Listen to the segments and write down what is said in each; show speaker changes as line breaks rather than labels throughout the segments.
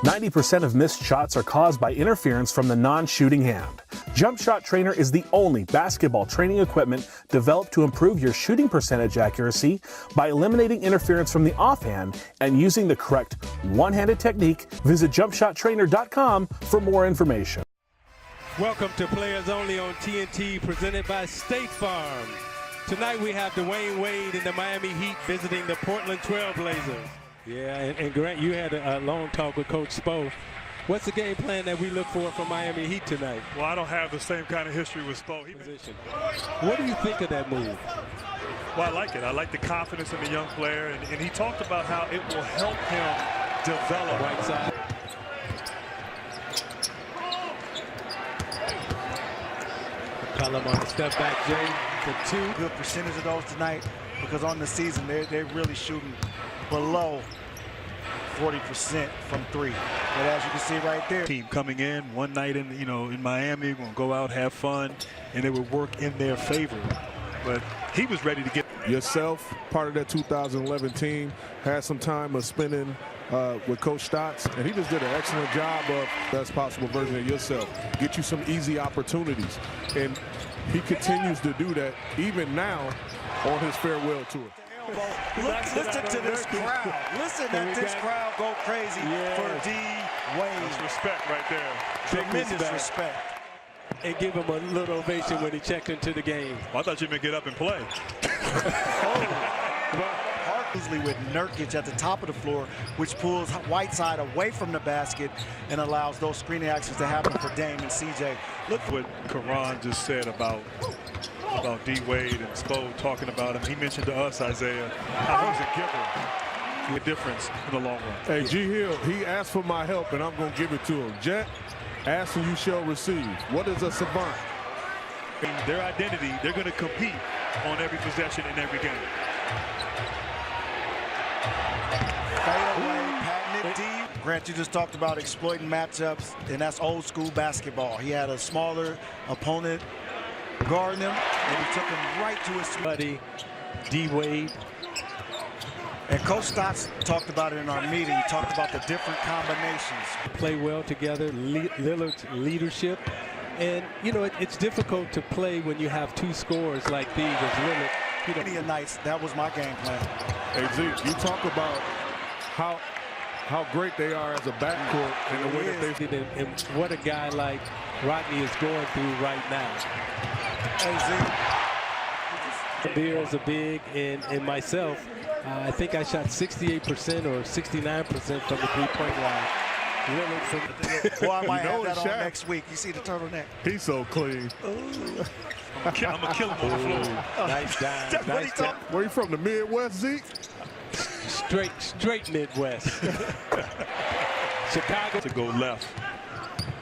90% of missed shots are caused by interference from the non-shooting hand. Jump Shot Trainer is the only basketball training equipment developed to improve your shooting percentage accuracy by eliminating interference from the offhand and using the correct one-handed technique. Visit jumpshottrainer.com for more information.
Welcome to Players Only on TNT, presented by State Farm. Tonight we have Dwayne Wade and the Miami Heat visiting the Portland Trail Blazers. Yeah, and Grant, you had a long talk with Coach Spo. What's the game plan that we look for from Miami Heat tonight?
Well, I don't have the same kind of history with Spo.
What do you think of that move?
Well, I like it. I like the confidence in the young player, and he talked about how it will help him develop.
Right side. McCollum on the step back, Jay, for two.
Good percentage of those tonight, because on the season they're really shooting below 40% from three. But as you can see right there,
Team coming in one night in Miami, going to go out, have fun, and it would work in their favor. But he was ready to get
yourself part of that 2011 team, had some time of spending with Coach Stotts, and he just did an excellent job of best possible version of yourself. Get you some easy opportunities, and he continues to do that even now on his farewell tour.
Listen to this crowd. Listen at this crowd go crazy for D. Wade.
That's respect right there.
Tremendous respect.
And give him a little ovation when he checked into the game.
Well, I thought you meant get up and play.
Usually with Nurkic at the top of the floor, which pulls Whiteside away from the basket and allows those screening actions to happen for Dame and CJ.
Look what Karan just said about D. Wade and Spo talking about him. He mentioned to us, Isaiah, how he's a giver. A difference in the long run.
Hey, G. Hill, he asked for my help, and I'm going to give it to him. Jet, ask and you shall receive. What is a savant?
Their identity, they're going to compete on every possession in every game.
Fadeaway, patented D. Grant, you just talked about exploiting matchups, and that's old school basketball. He had a smaller opponent guarding him, and he took him right to his
Buddy, D. Wade.
And Coach Stotts talked about it in our meeting. He talked about the different combinations.
Play well together, Lillard's leadership. And, you know, it's difficult to play when you have two scorers like these as Lillard.
Many nights, that was my game plan.
Hey, Zeke, you talk about how great they are as a backcourt and the way that they...
And what a guy like Rodney is going through right now.
Hey, Zeke.
Beers are big, and myself, I think I shot 68% or 69% from the three-point line.
Boy, I might have that on next week. You see the turtleneck?
He's so clean.
I'm going to kill him on the floor.
Nice dive. Nice dive.
Where you from, the Midwest, Zeke?
Straight Midwest. Chicago.
To go left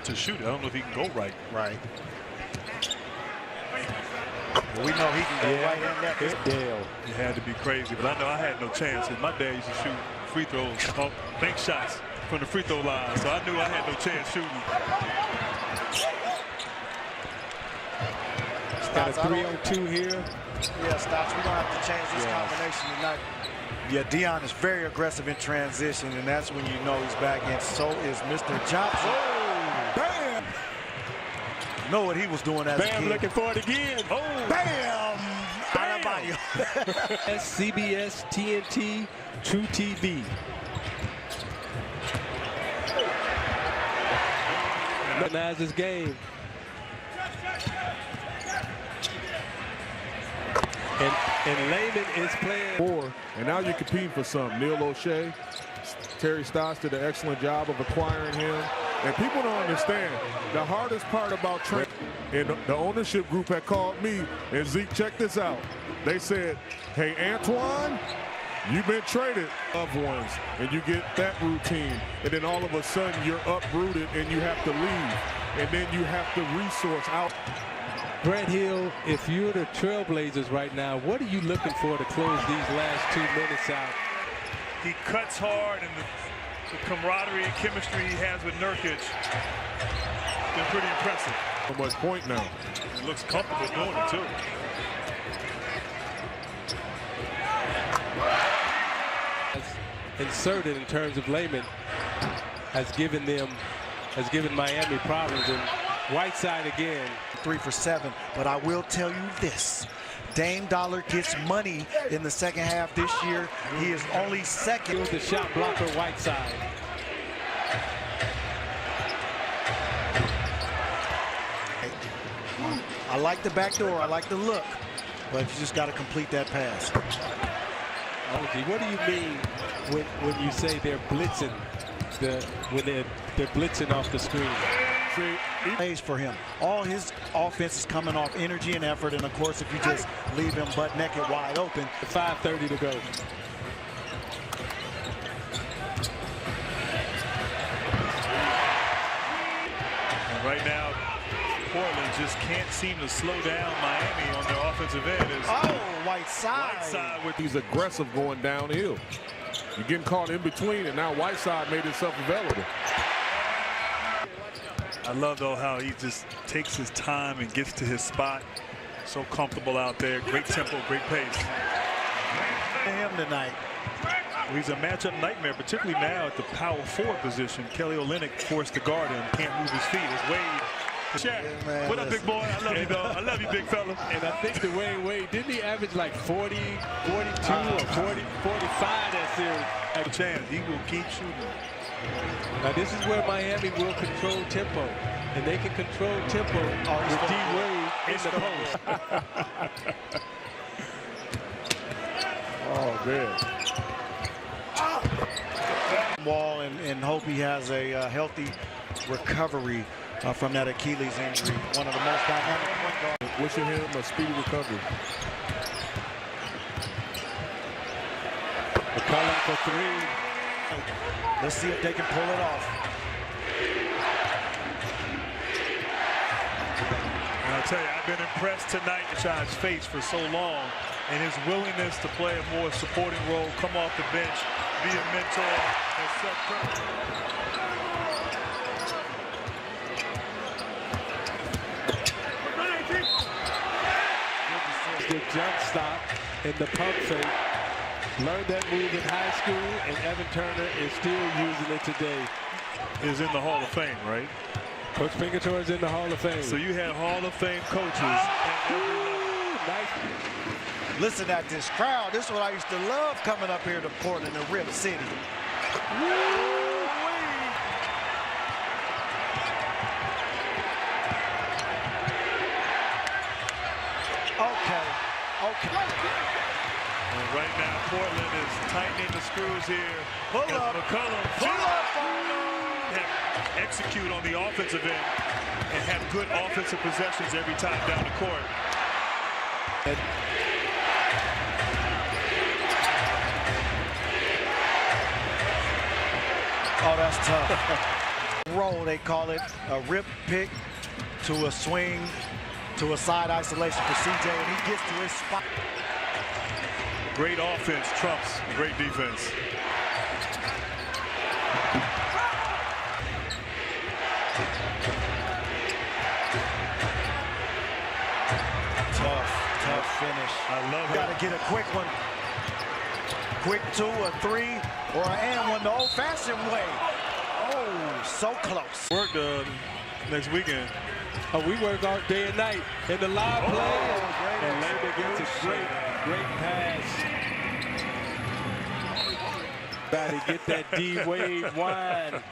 to shoot it. I don't know if he can go right.
Right. Well, we know he can go right in there.
Dale.
It had to be crazy, but I know I had no chance. My dad used to shoot free throws, bank shots from the free throw line, so I knew I had no chance shooting.
Got a 3-on-2 here.
Yeah, Stotts, we're going to have to change this combination tonight. Yeah, Dion is very aggressive in transition, and that's when you know he's back in. So is Mr. Johnson.
Oh,
Bam! Know what he was doing as a kid.
Bam, looking for it again.
Oh, bam! Bam!
CBS, TNT, True TV. Recognize this game. And Layman is playing
4, and now you're competing for something. Neil O'Shea, Terry Stotts did an excellent job of acquiring him. And people don't understand, the hardest part about training, and the ownership group had called me, and Zeke, check this out. They said, hey, Antoine, you've been traded, loved ones, and you get that routine. And then all of a sudden you're uprooted and you have to leave. And then you have to resource out.
Grant Hill, if you're the Trailblazers right now, what are you looking for to close these last 2 minutes out?
He cuts hard, and the camaraderie and chemistry he has with Nurkic been pretty impressive.
So much point now.
He looks comfortable doing it, too.
Inserted in terms of Layman. has given Miami problems. And Whiteside again.
3 for 7, but I will tell you this. Dame Dollar gets money in the second half this year. He is only second.
Here's the shot blocker, Whiteside.
I like the back door. I like the look, but you just got to complete that pass.
OG, what do you mean when you say they're blitzing? When they're blitzing off the screen?
Plays for him. All his offense is coming off energy and effort, and of course, if you just leave him butt naked wide open.
5:30 to go.
And right now, Portland just can't seem to slow down Miami on their offensive end.
Whiteside.
He's aggressive going downhill. You're getting caught in between, and now Whiteside made himself available.
I love, though, how he just takes his time and gets to his spot. So comfortable out there. Great tempo, great pace.
Him tonight.
He's a matchup nightmare, particularly now at the power forward position. Kelly Olynyk forced to guard him, can't move his feet. As Wade. Shaq,
man,
what up, big boy? I love you, dog. I love you, big fella.
And I think Dwayne Wade, didn't he average like 40, 42, or 40, 45 that series?
A chance. He will keep shooting.
Now this is where Miami will control tempo, and they can control tempo with D. Wade in the post.
Oh, man.
Wall and hope he has a healthy recovery from that Achilles injury. One of the most dynamic point guards.
Wishing him a speedy recovery.
McCollum for 3.
Let's see if they can pull it off.
And I'll tell you, I've been impressed tonight with Shai's face for so long, and his willingness to play a more supporting role, come off the bench, be a mentor, and set pressure.
The jump stop and the pump fake. Learned that move in high school, and Evan Turner is still using it today.
Is in the Hall of Fame, right?
Coach Pinkerton's in the Hall of Fame.
So you had Hall of Fame coaches at every level.
Nice.
Listen at this crowd. This is what I used to love coming up here to Portland and Rip City. Okay.
And right now, Portland is tightening the screws here.
Pull up.
McCollum. Execute on the offensive end and have good offensive possessions every time down the court.
Oh, that's tough. Roll, they call it a rip pick to a swing to a side isolation for CJ, and he gets to his spot.
Great offense trumps great defense.
Tough finish.
I love it.
Got to get a quick one. Quick 2, a 3, or an and one the old-fashioned way. Oh, so close.
Work next weekend.
Oh, we work all day and night in the live play. And Lander gets a great pass. Better get that D. Wade wine.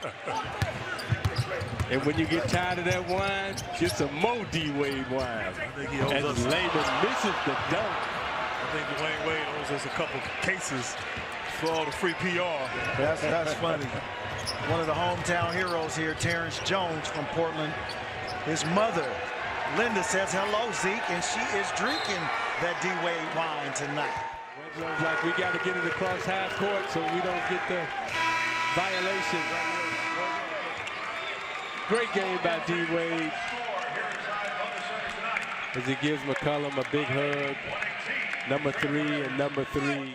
And when you get tired of that wine, get some more D. Wade wine.
I think he owes us.
Lander misses the dunk.
I think Dwayne Wade owes us a couple cases for all the free PR.
That's funny. One of the hometown heroes here, Terrence Jones from Portland. His mother, Linda, says hello, Zeke, and she is drinking that D. Wade wine tonight.
Like we got to get it across half court so we don't get the violation. Great game by D. Wade as he gives McCollum a big hug. Number 3 and number 3.